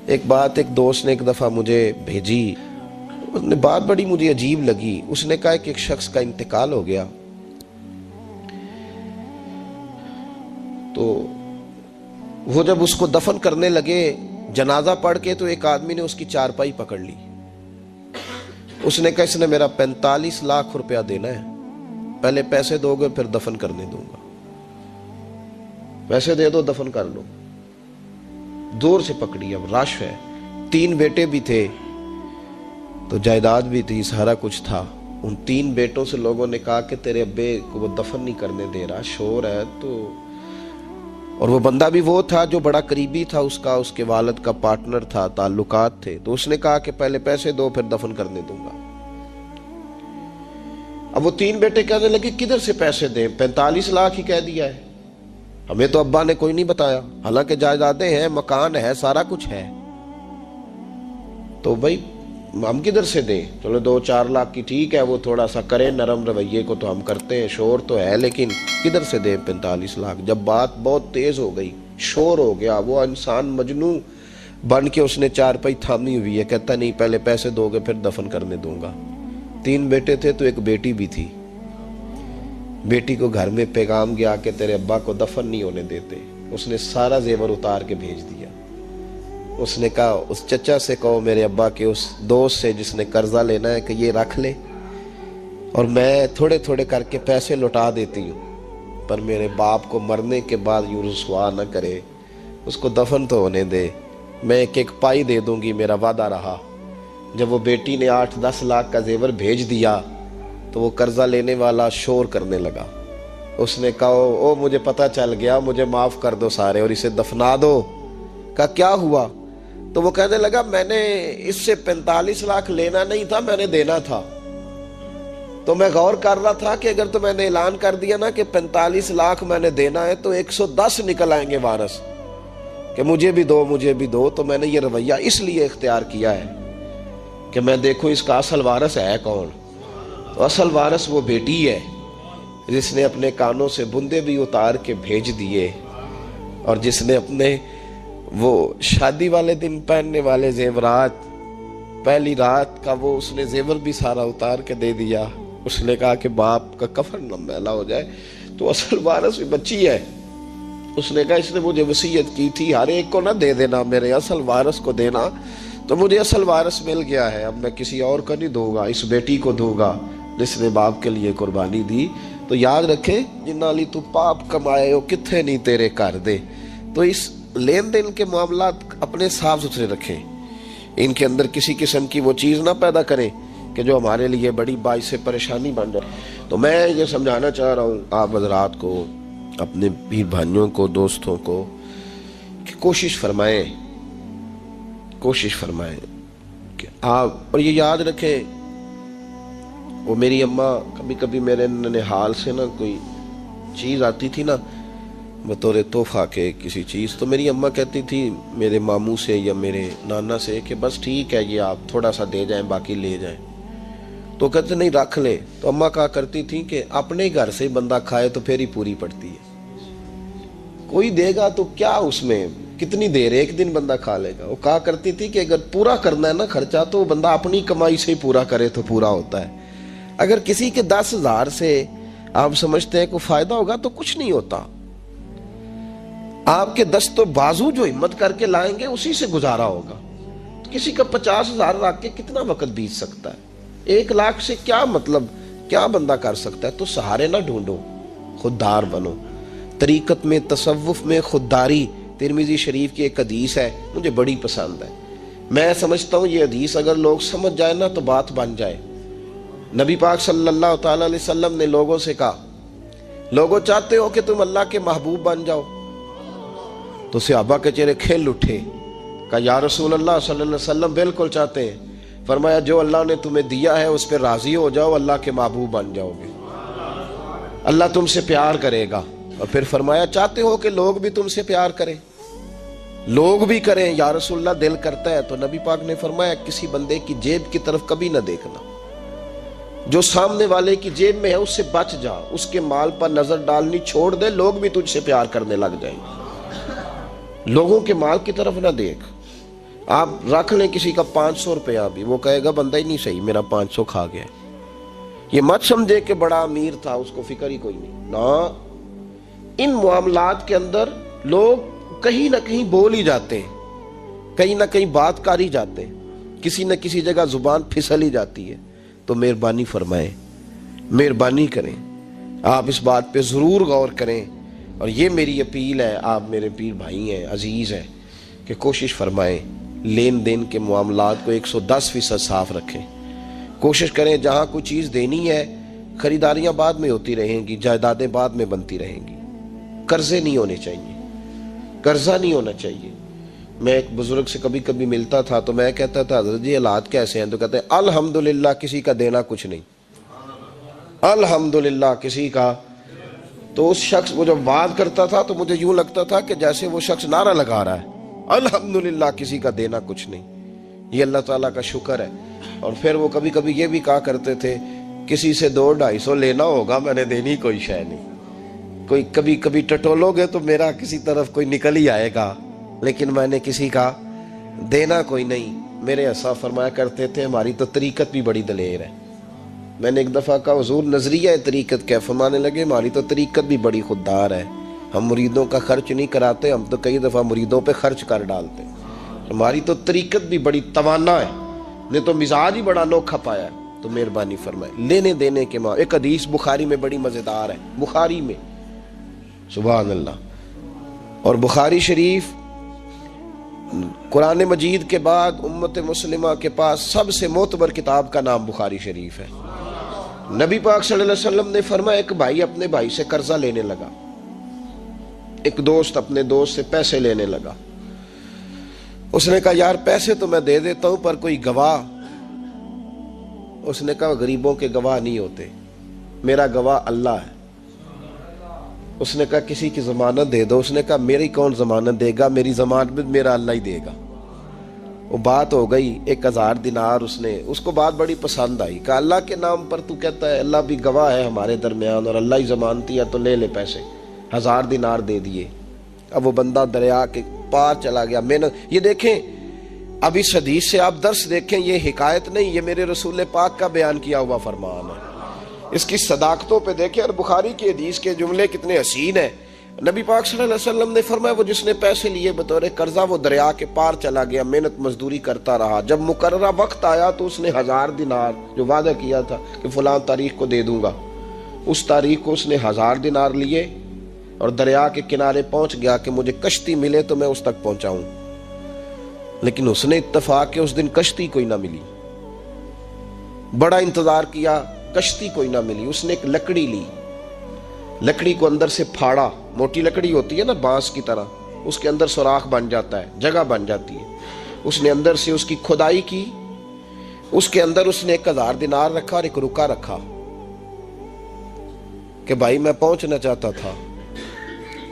ایک بات ایک دوست نے ایک دفعہ مجھے بھیجی، اس نے بات بڑی مجھے عجیب لگی۔ اس نے کہا کہ ایک شخص کا انتقال ہو گیا، تو وہ جب اس کو دفن کرنے لگے جنازہ پڑھ کے، تو ایک آدمی نے اس کی چارپائی پکڑ لی۔ اس نے کہا اس نے میرا 45 لاکھ روپیہ دینا ہے، پہلے پیسے دو گے پھر دفن کرنے دوں گا، پیسے دے دو دفن کر لو۔ زور سے پکڑی، اب رش ہے، 3 بیٹے بھی تھے تو جائیداد بھی تھی، سارا کچھ تھا۔ ان 3 بیٹوں سے لوگوں نے کہا کہ تیرے ابے کو وہ دفن نہیں کرنے دے رہا، شور ہے تو۔ اور وہ بندہ بھی وہ تھا جو بڑا قریبی تھا اس کا، اس کے والد کا پارٹنر تھا، تعلقات تھے، تو اس نے کہا کہ پہلے پیسے دو پھر دفن کرنے دوں گا۔ اب وہ 3 بیٹے کہنے لگے کدھر سے پیسے دیں، 45 لاکھ ہی کہہ دیا ہے، ہمیں تو ابا نے کوئی نہیں بتایا، حالانکہ جائیدادیں ہیں، مکان ہے، سارا کچھ ہے، تو بھائی ہم کدھر سے دیں؟ چلو 2-4 لاکھ کی ٹھیک ہے، وہ تھوڑا سا کریں، نرم رویے کو تو ہم کرتے ہیں، شور تو ہے، لیکن کدھر سے دیں 45 لاکھ؟ جب بات بہت تیز ہو گئی، شور ہو گیا، وہ انسان مجنوں بن کے اس نے چارپائی تھامی ہوئی ہے، کہتا نہیں پہلے پیسے دو گے پھر دفن کرنے دوں گا۔ 3 بیٹے تھے تو ایک بیٹی بھی تھی، بیٹی کو گھر میں پیغام گیا کہ تیرے ابا کو دفن نہیں ہونے دیتے، اس نے سارا زیور اتار کے بھیج دیا۔ اس نے کہا اس چچا سے کہو میرے ابا کے اس دوست سے جس نے قرضہ لینا ہے کہ یہ رکھ لے، اور میں تھوڑے تھوڑے کر کے پیسے لوٹا دیتی ہوں، پر میرے باپ کو مرنے کے بعد یوں رسوا نہ کرے، اس کو دفن تو ہونے دے، میں ایک پائی دے دوں گی، میرا وعدہ رہا۔ جب وہ بیٹی نے 8-10 لاکھ کا زیور بھیج دیا تو وہ قرضہ لینے والا شور کرنے لگا۔ اس نے کہا او مجھے پتہ چل گیا، مجھے معاف کر دو سارے اور اسے دفنا دو۔ کہا کیا ہوا؟ تو وہ کہنے لگا میں نے اس سے 45 لاکھ لینا نہیں تھا، میں نے دینا تھا، تو میں غور کر رہا تھا کہ اگر تو میں نے اعلان کر دیا نا کہ 45 لاکھ میں نے دینا ہے تو 110 نکل آئیں گے وارث کہ مجھے بھی دو مجھے بھی دو، تو میں نے یہ رویہ اس لیے اختیار کیا ہے کہ میں دیکھوں اس کا اصل وارث ہے کون۔ تو اصل وارث وہ بیٹی ہے جس نے اپنے کانوں سے بندے بھی اتار کے بھیج دیے، اور جس نے اپنے وہ شادی والے دن پہننے والے زیورات، پہلی رات کا وہ اس نے زیور بھی سارا اتار کے دے دیا۔ اس نے کہا کہ باپ کا کفن نہ میلا ہو جائے، تو اصل وارث بھی بچی ہے۔ اس نے کہا اس نے مجھے وصیت کی تھی ہر ایک کو نہ دے دینا، میرے اصل وارث کو دینا، تو مجھے اصل وارث مل گیا ہے، اب میں کسی اور کو نہیں دوں گا، اس بیٹی کو دوں گا جس نے باپ کے لیے قربانی دی۔ تو یاد رکھے جنالی تو پاپ کمائے ہو کتھے نہیں تیرے کر دے۔ تو اس لین دین کے معاملات اپنے صاف ستھرے رکھیں، ان کے اندر کسی قسم کی وہ چیز نہ پیدا کریں کہ جو ہمارے لیے بڑی باعث پریشانی بن جائے۔ تو میں یہ سمجھانا چاہ رہا ہوں آپ حضرات کو، اپنے پیر بھائیوں کو، دوستوں کو، کہ کوشش فرمائیں کہ آپ، اور یہ یاد رکھیں وہ میری اماں کبھی کبھی میرے ننھیال سے نا کوئی چیز آتی تھی نا بطور تحفہ کے کسی چیز، تو میری اماں کہتی تھی میرے ماموں سے یا میرے نانا سے کہ بس ٹھیک ہے یہ آپ تھوڑا سا دے جائیں باقی لے جائیں، تو کہتے نہیں رکھ لیں۔ تو اماں کہا کرتی تھی کہ اپنے گھر سے بندہ کھائے تو پھر ہی پوری پڑتی ہے، کوئی دے گا تو کیا اس میں کتنی دیر، ایک دن بندہ کھا لے گا۔ وہ کہا کرتی تھی کہ اگر پورا کرنا ہے نا خرچہ تو بندہ اپنی کمائی سے ہی پورا کرے تو پورا ہوتا ہے۔ اگر کسی کے 10,000 سے آپ سمجھتے ہیں کوئی فائدہ ہوگا تو کچھ نہیں ہوتا۔ آپ کے دست و بازو جو ہمت کر کے لائیں گے اسی سے گزارا ہوگا۔ کسی کا 50,000 رکھ کے کتنا وقت بیت سکتا ہے؟ 1 لاکھ سے کیا مطلب، کیا بندہ کر سکتا ہے؟ تو سہارے نہ ڈھونڈو، خوددار بنو۔ طریقت میں، تصوف میں خودداری، ترمذی شریف کی ایک حدیث ہے مجھے بڑی پسند ہے، میں سمجھتا ہوں یہ حدیث اگر لوگ سمجھ جائیں نا تو بات بن جائے۔ نبی پاک صلی اللہ تعالی علیہ وسلم نے لوگوں سے کہا لوگوں چاہتے ہو کہ تم اللہ کے محبوب بن جاؤ؟ تو صحابہ کے چہرے کھل اٹھے، کہا یا رسول اللہ صلی اللہ علیہ وسلم بالکل چاہتے ہیں۔ فرمایا جو اللہ نے تمہیں دیا ہے اس پہ راضی ہو جاؤ، اللہ کے محبوب بن جاؤ گے، اللہ تم سے پیار کرے گا۔ اور پھر فرمایا چاہتے ہو کہ لوگ بھی تم سے پیار کریں؟ لوگ بھی کریں یا رسول اللہ، دل کرتا ہے۔ تو نبی پاک نے فرمایا کسی بندے کی جیب کی طرف کبھی نہ دیکھنا، جو سامنے والے کی جیب میں ہے اس سے بچ جا، اس کے مال پر نظر ڈالنی چھوڑ دے، لوگ بھی تجھ سے پیار کرنے لگ جائیں گے۔ لوگوں کے مال کی طرف نہ دیکھ، آپ رکھ لیں کسی کا 500 روپیہ بھی، وہ کہے گا بندہ ہی نہیں صحیح، میرا 500 کھا گیا۔ یہ مت سمجھے کہ بڑا امیر تھا اس کو فکر ہی کوئی نہیں، نا۔ ان معاملات کے اندر لوگ کہیں نہ کہیں بول ہی جاتے ہیں، کہیں نہ کہیں بات کر ہی جاتے ہیں، کسی نہ کسی جگہ زبان پھسل ہی جاتی ہے۔ تو مہربانی فرمائیں، مہربانی کریں، آپ اس بات پہ ضرور غور کریں، اور یہ میری اپیل ہے، آپ میرے پیر بھائی ہیں، عزیز ہیں، کہ کوشش فرمائیں لین دین کے معاملات کو 110% صاف رکھیں۔ کوشش کریں جہاں کوئی چیز دینی ہے، خریداریاں بعد میں ہوتی رہیں گی، جائیدادیں بعد میں بنتی رہیں گی، قرضے نہیں ہونے چاہیے، قرضہ نہیں ہونا چاہیے۔ میں ایک بزرگ سے کبھی کبھی ملتا تھا تو میں کہتا تھا حضرت جی حالات کیسے ہیں؟ تو کہتے ہیں الحمدللہ کسی کا دینا کچھ نہیں، الحمدللہ کسی کا۔ تو اس شخص وہ جب بات کرتا تھا تو مجھے یوں لگتا تھا کہ جیسے وہ شخص نعرہ لگا رہا ہے، الحمدللہ کسی کا دینا کچھ نہیں۔ یہ اللہ تعالیٰ کا شکر ہے۔ اور پھر وہ کبھی کبھی یہ بھی کہا کرتے تھے کسی سے 200-250 لینا ہوگا، میں نے دینی کوئی شے نہیں، کوئی کبھی کبھی ٹٹولو گے تو میرا کسی طرف کوئی نکل ہی آئے گا، لیکن میں نے کسی کا دینا کوئی نہیں۔ میرے اسا فرمایا کرتے تھے ہماری تو طریقت بھی بڑی دلیر ہے۔ میں نے ایک دفعہ کہا حضور نظریہ طریقت کیا؟ فرمانے لگے ہماری تو طریقت بھی بڑی خوددار ہے، ہم مریدوں کا خرچ نہیں کراتے، ہم تو کئی دفعہ مریدوں پہ خرچ کر ڈالتے، ہماری تو طریقت بھی بڑی توانا ہے، نے تو مزاج ہی بڑا انوکھا پایا ہے۔ تو مہربانی فرمائے لینے دینے کے ایک حدیث بخاری میں بڑی مزیدار ہے، بخاری میں، سبحان اللہ۔ اور بخاری شریف قرآن مجید کے بعد امت مسلمہ کے پاس سب سے معتبر کتاب کا نام بخاری شریف ہے۔ نبی پاک صلی اللہ علیہ وسلم نے فرمایا ایک بھائی اپنے بھائی سے قرضہ لینے لگا، ایک دوست اپنے دوست سے پیسے لینے لگا۔ اس نے کہا یار پیسے تو میں دے دیتا ہوں پر کوئی گواہ۔ اس نے کہا غریبوں کے گواہ نہیں ہوتے، میرا گواہ اللہ ہے۔ اس نے کہا کسی کی ضمانت دے دو۔ اس نے کہا میری کون ضمانت دے گا، میری ضمانت میرا اللہ ہی دے گا۔ وہ بات ہو گئی 1000 دینار، اس کو بات بڑی پسند آئی، کہا اللہ کے نام پر تو کہتا ہے، اللہ بھی گواہ ہے ہمارے درمیان اور اللہ ہی ضمانتی ہے، تو لے لے پیسے۔ 1000 دینار دے دیے۔ اب وہ بندہ دریا کے پار چلا گیا۔ محنت، یہ دیکھیں اب اس حدیث سے آپ درس دیکھیں، یہ حکایت نہیں، یہ میرے رسول پاک کا بیان کیا ہوا فرمان ہے۔ اس کی صداقتوں پہ دیکھیں، اور بخاری کی حدیث کے جملے کتنے حسین ہیں۔ نبی پاک صلی اللہ علیہ وسلم نے فرمایا وہ جس نے پیسے لیے بطور قرضہ وہ دریا کے پار چلا گیا، محنت مزدوری کرتا رہا، جب مقررہ وقت آیا تو اس نے 1000 دینار جو وعدہ کیا تھا کہ فلاں تاریخ کو دے دوں گا، اس تاریخ کو اس نے 1000 دینار لیے اور دریا کے کنارے پہنچ گیا کہ مجھے کشتی ملے تو میں اس تک پہنچاؤں۔ لیکن اس نے اتفاق کہ اس دن کشتی کوئی نہ ملی، بڑا انتظار کیا، کشتی کوئی نہ ملی۔ اس نے ایک لکڑی لی، لکڑی کو اندر سے پھاڑا، موٹی لکڑی ہوتی ہے نا بانس کی طرح، اس کے اندر سوراخ بن جاتا ہے، جگہ بن جاتی ہے۔ اس نے اندر سے اس کی کھدائی کی، اس کے اندر اس نے 1000 دینار رکھا اور ایک رکا رکھا کہ بھائی میں پہنچنا چاہتا تھا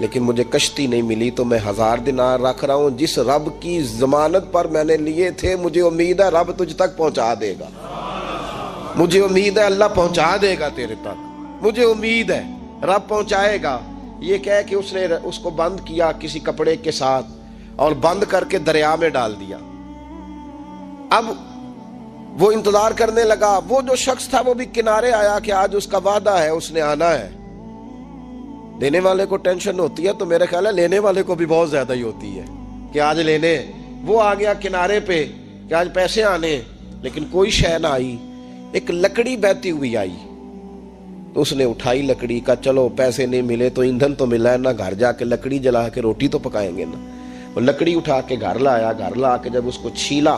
لیکن مجھے کشتی نہیں ملی تو میں 1000 دینار رکھ رہا ہوں، جس رب کی ضمانت پر میں نے لیے تھے مجھے امید ہے رب تجھ تک پہنچا دے گا، مجھے امید ہے اللہ پہنچا دے گا تیرے تک، مجھے امید ہے رب پہنچائے گا۔ یہ کہہ کہ اس نے اس کو بند کیا کسی کپڑے کے ساتھ اور بند کر کے دریا میں ڈال دیا۔ اب وہ انتظار کرنے لگا، وہ جو شخص تھا وہ بھی کنارے آیا کہ آج اس کا وعدہ ہے، اس نے آنا ہے۔ دینے والے کو ٹینشن ہوتی ہے تو میرے خیال ہے لینے والے کو بھی بہت زیادہ ہی ہوتی ہے کہ آج لینے۔ وہ آ گیا کنارے پہ کہ آج پیسے آنے، لیکن کوئی شے نہ آئی۔ ایک لکڑی بہتی ہوئی آئی تو اس نے اٹھائی لکڑی کا، چلو پیسے نہیں ملے تو ایندھن تو ملا ہے نا، گھر جا کے لکڑی جلا کے روٹی تو پکائیں گے نا۔ وہ لکڑی اٹھا کے گھر لایا، گھر لا کے جب اس کو چھیلا،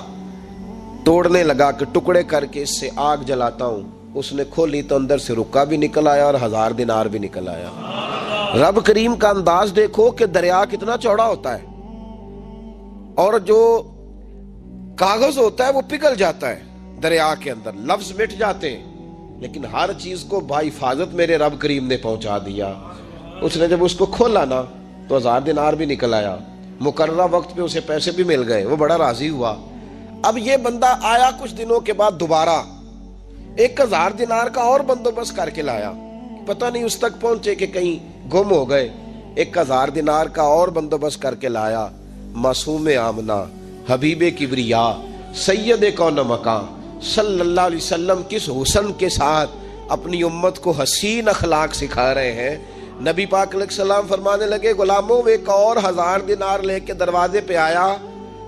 توڑنے لگا کہ ٹکڑے کر کے اس سے آگ جلاتا ہوں، اس نے کھولی تو اندر سے رکا بھی نکل آیا اور 1000 دینار بھی نکل آیا۔ رب کریم کا انداز دیکھو کہ دریا کتنا چوڑا ہوتا ہے اور جو کاغذ ہوتا ہے وہ پگھل جاتا ہے دریا کے اندر، لفظ مٹ جاتے ہیں، لیکن ہر چیز کو بحفاظت میرے رب کریم نے پہنچا دیا۔ اس نے جب اس کو کھولا نا تو 1000 دینار بھی نکل آیا، مقررہ وقت پہ اسے پیسے بھی مل گئے، وہ بڑا راضی ہوا۔ اب یہ بندہ آیا کچھ دنوں کے بعد دوبارہ 1000 دینار کا اور بندوبست کر کے لایا، پتہ نہیں اس تک پہنچے کہ کہیں گم ہو گئے۔ 1000 دینار کا اور بندوبست کر کے لایا، معصوم آمنہ حبیب کبریا سید کون مکان صلی اللہ علیہ وسلم کس حسن کے ساتھ اپنی امت کو حسین اخلاق سکھا رہے ہیں۔ نبی پاک علیہ السلام فرمانے لگے غلاموں ایک اور 1000 دینار لے کے دروازے پہ آیا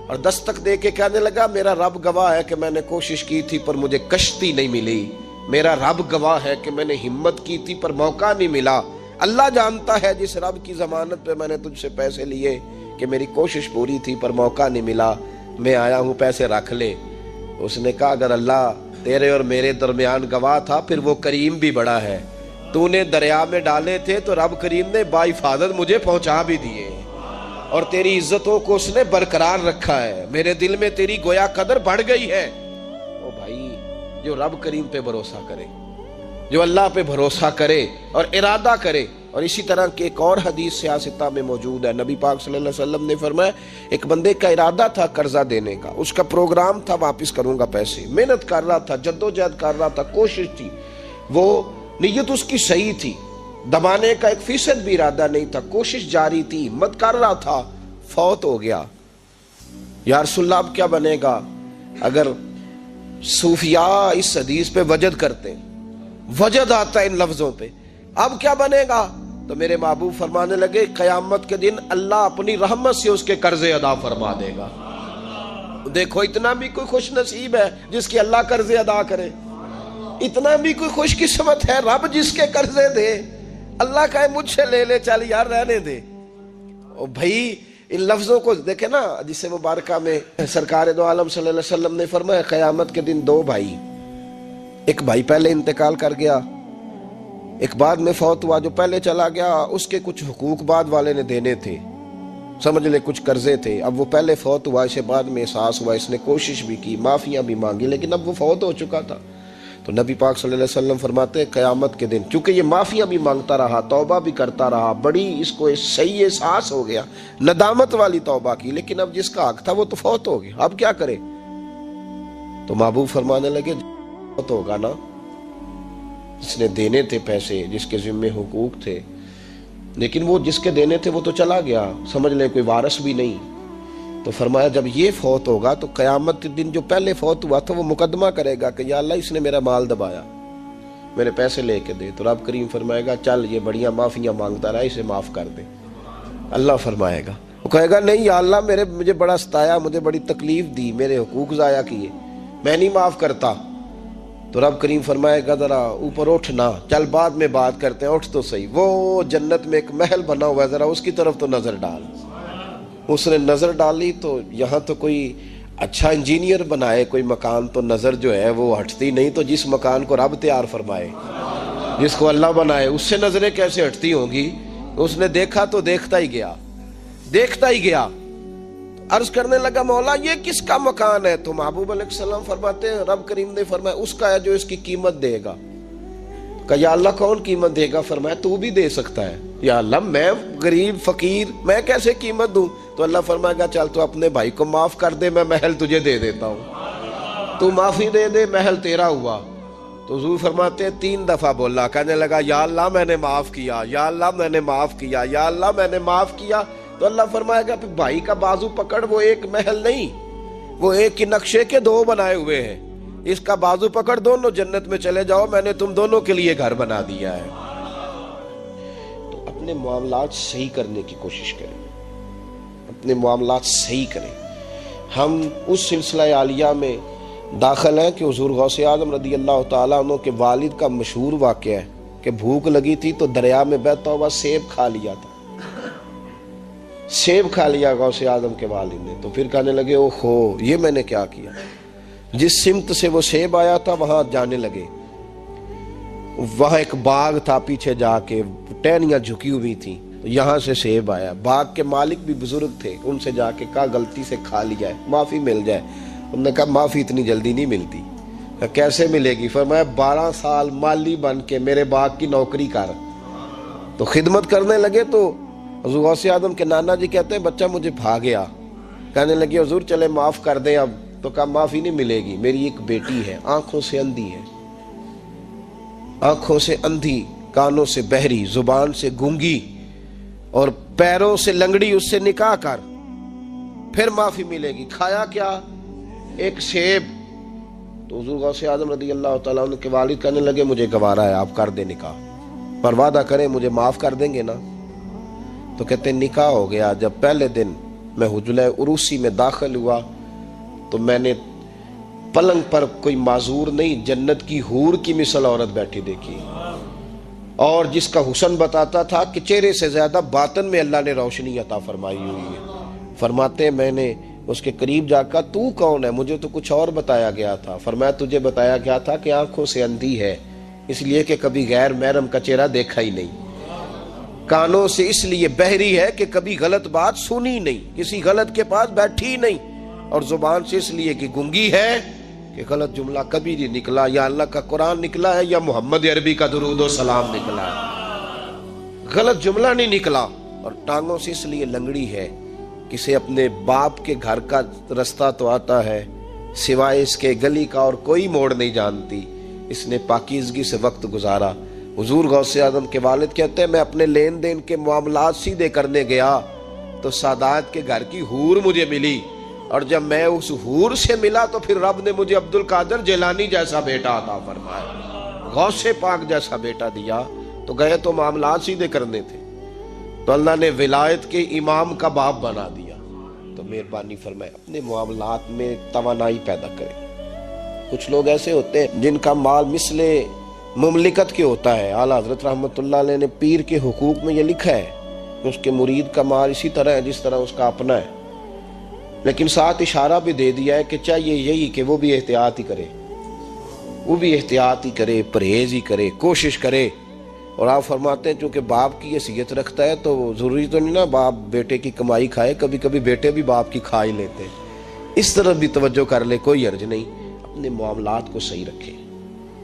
اور دستک دے کے کہنے لگا میرا رب گواہ ہے کہ میں نے کوشش کی تھی پر مجھے کشتی نہیں ملی، میرا رب گواہ ہے کہ میں نے ہمت کی تھی پر موقع نہیں ملا، اللہ جانتا ہے جس رب کی ضمانت پہ میں نے تجھ سے پیسے لیے کہ میری کوشش پوری تھی پر موقع نہیں ملا، میں آیا ہوں پیسے رکھ لے۔ اس نے کہا اگر اللہ تیرے اور میرے درمیان گواہ تھا پھر وہ کریم بھی بڑا ہے، تو نے دریا میں ڈالے تھے تو رب کریم نے باحفاظت مجھے پہنچا بھی دیے، اور تیری عزتوں کو اس نے برقرار رکھا ہے، میرے دل میں تیری گویا قدر بڑھ گئی ہے۔ او بھائی جو رب کریم پہ بھروسہ کرے، جو اللہ پہ بھروسہ کرے اور ارادہ کرے، اور اسی طرح کی ایک اور حدیث سیاستہ میں موجود ہے، نبی پاک صلی اللہ علیہ وسلم نے فرمایا ایک بندے کا ارادہ تھا قرضہ دینے کا، اس کا پروگرام تھا واپس کروں گا پیسے، محنت کر رہا تھا، جدوجہد کر رہا تھا، کوشش تھی، وہ نیت اس کی صحیح تھی، دبانے کا 1% بھی ارادہ نہیں تھا، کوشش جاری تھی، ہمت کر رہا تھا، فوت ہو گیا۔ یا رسول اللہ اب کیا بنے گا؟ اگر صوفیاء اس حدیث پہ وجد کرتے، وجد آتا ہے ان لفظوں پہ، اب کیا بنے گا؟ تو میرے محبوب فرمانے لگے قیامت کے دن اللہ اپنی رحمت سے اس کے قرضے ادا فرما دے گا۔ دیکھو اتنا بھی کوئی خوش نصیب ہے جس کے اللہ قرضے ادا کرے، اتنا بھی کوئی خوش قسمت ہے رب جس کے قرضے دے، اللہ کہے مجھ سے لے لے چل یار رہنے دے۔ او بھائی ان لفظوں کو دیکھیں نا، جس مبارکہ میں سرکار دو عالم صلی اللہ علیہ وسلم نے فرمایا قیامت کے دن 2 بھائی، ایک بھائی پہلے انتقال کر گیا، ایک بعد میں فوت ہوا، جو پہلے چلا گیا اس کے کچھ حقوق بعد والے نے دینے تھے، سمجھ لے کچھ قرضے تھے، اب وہ پہلے فوت ہوا، اسے بعد میں احساس ہوا، اس نے کوشش بھی کی، معافیاں بھی مانگی، لیکن اب وہ فوت ہو چکا تھا۔ تو نبی پاک صلی اللہ علیہ وسلم فرماتے ہیں قیامت کے دن چونکہ یہ معافیاں بھی مانگتا رہا، توبہ بھی کرتا رہا، بڑی اس کو صحیح احساس ہو گیا، ندامت والی توبہ کی، لیکن اب جس کا حق تھا وہ تو فوت ہو گیا، اب کیا کرے؟ تو محبوب فرمانے لگے فوت ہوگا نا، جس نے دینے تھے پیسے، جس کے ذمہ حقوق تھے، لیکن وہ جس کے دینے تھے وہ تو چلا گیا، سمجھ لے کوئی وارث بھی نہیں۔ تو فرمایا جب یہ فوت ہوگا تو قیامت کے دن جو پہلے فوت ہوا تھا وہ مقدمہ کرے گا کہ یا اللہ اس نے میرا مال دبایا، میرے پیسے لے کے دے، تو رب کریم فرمائے گا چل یہ بڑیاں معافیاں مانگتا رہا، اسے معاف کر دے۔ اللہ فرمائے گا، وہ کہے گا نہیں یا اللہ مجھے بڑا ستایا، مجھے بڑی تکلیف دی، میرے حقوق ضائع کیے، میں نہیں معاف کرتا۔ تو رب کریم فرمائے گا ذرا اوپر اٹھ نہ، چل بعد میں بات کرتے ہیں، اٹھ تو صحیح، وہ جنت میں ایک محل بنا ہوا ہے، ذرا اس کی طرف تو نظر ڈال۔ اس نے نظر ڈالی تو یہاں تو کوئی اچھا انجینئر بنائے کوئی مکان تو نظر جو ہے وہ ہٹتی نہیں، تو جس مکان کو رب تیار فرمائے، جس کو اللہ بنائے، اس سے نظریں کیسے ہٹتی ہوں گی؟ اس نے دیکھا تو دیکھتا ہی گیا، دیکھتا ہی گیا۔ عرض کرنے لگا مولا یہ کس کا مکان ہے؟ تو محبوب علیہ السلام فرماتے ہیں رب کریم نے فرمایا اس کا ہے جو اس کی قیمت دے گا۔ کہ یا اللہ کون قیمت دے گا؟ فرمایا تو بھی دے سکتا ہے۔ یا اللہ میں غریب فقیر، میں کیسے قیمت دوں؟ تو اللہ فرمائے گا چل تو اپنے بھائی کو معاف کر دے، میں محل تجھے دے دیتا ہوں، تو معافی دے دے، محل تیرا ہوا۔ تو حضور فرماتے ہیں 3 دفعہ بولا، کہنے لگا یا اللہ میں نے معاف کیا، یا اللہ میں نے معاف کیا، یا اللہ میں نے معاف کیا۔ تو اللہ فرمائے گا پھر بھائی کا بازو پکڑ، وہ ایک محل نہیں، وہ ایک ہی نقشے کے 2 بنائے ہوئے ہیں، اس کا بازو پکڑ، دونوں جنت میں چلے جاؤ، میں نے تم دونوں کے لیے گھر بنا دیا ہے۔ تو اپنے معاملات صحیح کرنے کی کوشش کریں، اپنے معاملات صحیح کریں۔ ہم اس سلسلہ عالیہ میں داخل ہیں کہ حضور غوث اعظم رضی اللہ تعالیٰ عنہ کے والد کا مشہور واقعہ ہے کہ بھوک لگی تھی تو دریا میں بہتا ہوا سیب کھا لیا تھا، سیب کھا لیا غوث اعظم کے والد نے۔ تو پھر کہنے لگے اوہو یہ میں نے کیا کیا؟ جس سمت سے وہ سیب آیا تھا وہاں جانے لگے، وہاں ایک باغ تھا، پیچھے جا کے ٹہنیاں جھکی ہوئی تھیں، یہاں سے سیب آیا۔ باغ کے مالک بھی بزرگ تھے، ان سے جا کے کہا غلطی سے کھا لیا ہے، معافی مل جائے۔ انہوں نے کہا معافی اتنی جلدی نہیں ملتی۔ کیسے ملے گی؟ فرمایا 12 سال مالی بن کے میرے باغ کی نوکری کر۔ تو خدمت کرنے لگے تو حضور غوث اعظم کے نانا جی کہتے ہیں بچہ مجھے بھا گیا، کہنے لگے حضور چلے معاف کر دیں اب۔ تو کہا معافی نہیں ملے گی، میری ایک بیٹی ہے، آنکھوں سے اندھی ہے، آنکھوں سے اندھی، کانوں سے بہری، زبان سے گونگی اور پیروں سے لنگڑی، اس سے نکاح کر۔ پھر معافی ملے گی. کھایا کیا؟ ایک سیب. تو حضور غوث اعظم رضی اللہ تعالیٰ عنہ کے والد کہنے لگے مجھے گوارا ہے، آپ کر دیں نکاح، پر وعدہ کریں مجھے معاف کر دیں گے نا؟ تو کہتے ہیں نکاح ہو گیا. جب پہلے دن میں حجرہ عروسی میں داخل ہوا تو میں نے پلنگ پر کوئی معذور نہیں، جنت کی حور کی مثل عورت بیٹھی دیکھی، اور جس کا حسن بتاتا تھا کہ چہرے سے زیادہ باطن میں اللہ نے روشنی عطا فرمائی ہوئی ہے. فرماتے ہیں میں نے اس کے قریب جا کر تو کون ہے؟ مجھے تو کچھ اور بتایا گیا تھا. فرمایا تجھے بتایا گیا تھا کہ آنکھوں سے اندھی ہے اس لیے کہ کبھی غیر محرم کا چہرہ دیکھا ہی نہیں، کانوں سے اس لیے بہری ہے کہ کبھی غلط بات سنی نہیں، کسی غلط کے پاس بیٹھی نہیں، اور زبان سے اس لیے کہ گنگی ہے کہ غلط جملہ کبھی نہیں نکلا، یا اللہ کا قرآن نکلا ہے یا محمد عربی کا درود و سلام نکلا ہے، غلط جملہ نہیں نکلا. اور ٹانگوں سے اس لیے لنگڑی ہے، کسے اپنے باپ کے گھر کا رستہ تو آتا ہے سوائے اس کے گلی کا اور کوئی موڑ نہیں جانتی. اس نے پاکیزگی سے وقت گزارا. حضور غوث اعظم کے والد کہتے ہیں میں اپنے لین دین کے معاملات سیدھے کرنے گیا تو سادات کے گھر کی حور مجھے ملی، اور جب میں اس حور سے ملا تو پھر رب نے مجھے عبد القادر جیلانی جیسا بیٹا عطا فرمایا، غوث پاک جیسا بیٹا دیا. تو گئے تو معاملات سیدھے کرنے تھے تو اللہ نے ولایت کے امام کا باپ بنا دیا. تو مہربانی فرمائے اپنے معاملات میں توانائی پیدا کریں. کچھ لوگ ایسے ہوتے ہیں جن کا مال مثل مملکت کے ہوتا ہے. اعلیٰ حضرت رحمۃ اللہ علیہ نے پیر کے حقوق میں یہ لکھا ہے کہ اس کے مرید کا مال اسی طرح ہے جس طرح اس کا اپنا ہے، لیکن ساتھ اشارہ بھی دے دیا ہے کہ چاہیے یہی کہ وہ بھی احتیاط ہی کرے، وہ بھی احتیاط ہی کرے، پرہیز ہی کرے، کوشش کرے. اور آپ فرماتے ہیں چونکہ باپ کی حیثیت رکھتا ہے تو ضروری تو نہیں نا باپ بیٹے کی کمائی کھائے، کبھی کبھی بیٹے بھی باپ کی کھا ہی لیتے. اس طرف بھی توجہ کر لے، کوئی حرج نہیں. اپنے معاملات کو صحیح رکھے،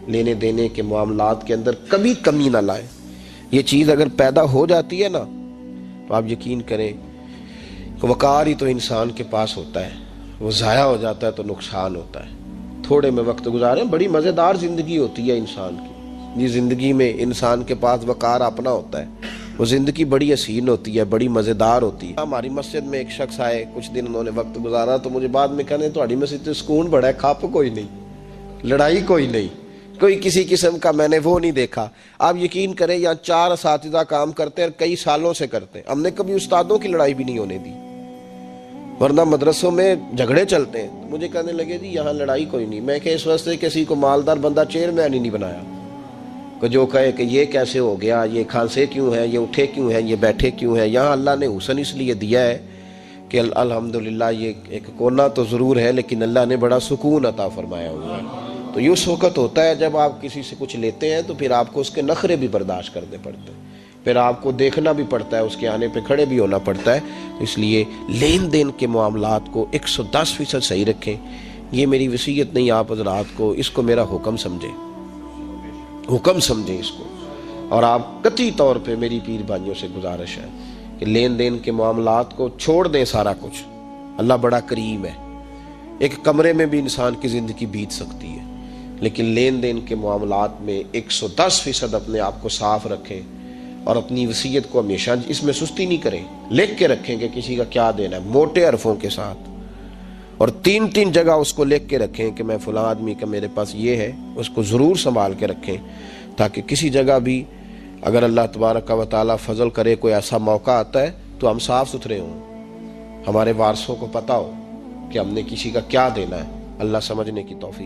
لینے دینے کے معاملات کے اندر کبھی کمی نہ لائے. یہ چیز اگر پیدا ہو جاتی ہے نا تو آپ یقین کریں کہ وقار ہی تو انسان کے پاس ہوتا ہے، وہ ضائع ہو جاتا ہے تو نقصان ہوتا ہے. تھوڑے میں وقت گزاریں، بڑی مزیدار زندگی ہوتی ہے انسان کی. یہ زندگی میں انسان کے پاس وقار اپنا ہوتا ہے، وہ زندگی بڑی حسین ہوتی ہے، بڑی مزیدار ہوتی ہے. ہماری مسجد میں ایک شخص آئے، کچھ دن انہوں نے وقت گزارا تو مجھے بعد میں کہنے تہاڈی مسجد تو سکون بڑا ہے، کھپ کوئی نہیں، لڑائی کوئی نہیں، کوئی کسی قسم کا میں نے وہ نہیں دیکھا. آپ یقین کریں یہاں 4 اساتذہ کام کرتے ہیں اور کئی سالوں سے کرتے ہیں، ہم نے کبھی استادوں کی لڑائی بھی نہیں ہونے دی، ورنہ مدرسوں میں جھگڑے چلتے ہیں. مجھے کہنے لگے جی یہاں لڑائی کوئی نہیں. میں کہ اس واسطے کسی کو مالدار بندہ چیئرمین ہی نہیں بنایا کہ جو کہے کہ یہ کیسے ہو گیا، یہ کھانسے کیوں ہیں، یہ اٹھے کیوں ہیں، یہ بیٹھے کیوں ہیں. یہاں اللہ نے حسن اس لیے دیا ہے کہ الحمدللہ یہ ایک کونا تو ضرور ہے لیکن اللہ نے بڑا سکون عطا فرمایا ہوا ہے. تو یہ اس وقت ہوتا ہے جب آپ کسی سے کچھ لیتے ہیں تو پھر آپ کو اس کے نخرے بھی برداشت کرنے پڑتے ہیں، پھر آپ کو دیکھنا بھی پڑتا ہے، اس کے آنے پہ کھڑے بھی ہونا پڑتا ہے. اس لیے لین دین کے معاملات کو 110% صحیح رکھیں. یہ میری وصیت نہیں آپ حضرات کو، اس کو میرا حکم سمجھیں، حکم سمجھیں اس کو. اور آپ قطعی طور پہ میری پیر بھائیوں سے گزارش ہے کہ لین دین کے معاملات کو چھوڑ دیں سارا کچھ. اللہ بڑا کریم ہے، ایک کمرے میں بھی انسان کی زندگی بیت سکتی ہے، لیکن لین دین کے معاملات میں 110% اپنے آپ کو صاف رکھیں اور اپنی وصیت کو ہمیشہ اس میں سستی نہیں کریں، لکھ کے رکھیں کہ کسی کا کیا دینا ہے موٹے حرفوں کے ساتھ، اور 3 جگہ اس کو لکھ کے رکھیں کہ میں فلاں آدمی کا میرے پاس یہ ہے. اس کو ضرور سنبھال کے رکھیں تاکہ کسی جگہ بھی اگر اللہ تبارک و تعالیٰ فضل کرے کوئی ایسا موقع آتا ہے تو ہم صاف ستھرے ہوں، ہمارے وارثوں کو پتہ ہو کہ ہم نے کسی کا کیا دینا ہے. اللہ سمجھنے کی توفیق.